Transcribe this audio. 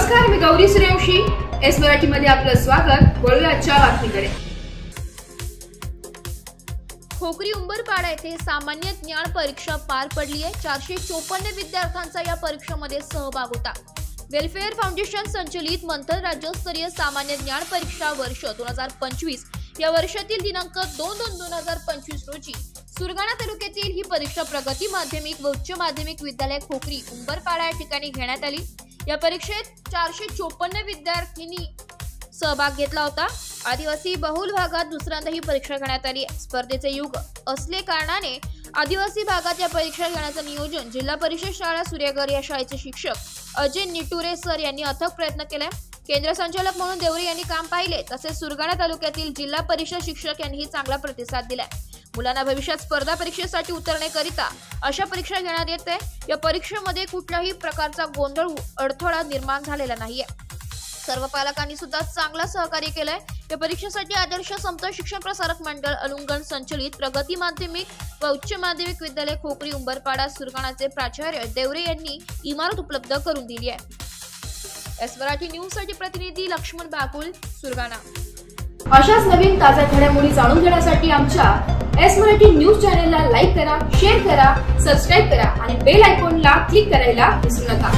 नमस्कार, मी गौरी सूर्यवंशी. एस मराठी मध्ये आपलं स्वागत. वळूया आजच्या बातमीकडे. खोकरी उंबरपाडा येथे सामान्य ज्ञान परीक्षा पार पडली आहे. 454 विद्यार्थ्यांचा या परीक्षेमध्ये सहभाग होता. वेलफेअर फाउंडेशन संचलित मंथन राज्यस्तरीय सामान्य ज्ञान परीक्षा वर्ष 2025 या वर्षातील दिनांक 2/2/2025 रोजी सुरगाणा तालुक्यातील ही परीक्षा प्रगती माध्यमिक व उच्च माध्यमिक विद्यालय खोकरी उंबरपाडा या ठिकाणी घेण्यात आली. या परीक्षेत 454 विद्यार्थ्यांनी सहभाग घेतला होता. आदिवासी बहुल भागात दुसऱ्यांदा ही परीक्षा घेण्यात आली. स्पर्धेचे युग असले कारणाने आदिवासी भागात या परीक्षा घेण्याचं नियोजन जिल्हा परिषद शाळा सूर्यगर या शाळेचे शिक्षक अजय निटुरे सर यांनी अथक प्रयत्न केले. केंद्र संचालक म्हणून देवरे यांनी काम पाहिले. तसेच सुरगाणा तालुक्यातील जिल्हा परिषद शिक्षक यांनीही चांगला प्रतिसाद दिलाय. मुलांना भविष्यात स्पर्धा परीक्षेसाठी उतरण्याकरिता अशा परीक्षा घेण्यात येते. या परीक्षेमध्ये कुठल्याही प्रकारचा गोंधळ अडथळा निर्माण झालेला नाहीये. सर्व पालकांनी सुद्धा चांगला सहकार्य केलंय. या परीक्षेसाठी आदर्श समता शिक्षण प्रसारक मंडळ अलुंगण संचलित प्रगती माध्यमिक व उच्च माध्यमिक विद्यालय खोकरी उंबरपाडा सुरगाणाचे प्राचार्य देवरे यांनी इमारत उपलब्ध करून दिली आहे. एस मराठी न्यूज साठी प्रतिनिधी लक्ष्मण बागुल, सुरगाणा. अशाच नवीन ताज्या घडामोडी जाणून घेण्यासाठी आमच्या एस मराठी न्यूज चॅनलला लाईक करा, शेअर करा, सबस्क्राईब करा आणि बेल आयकॉनला क्लिक करायला विसरू नका.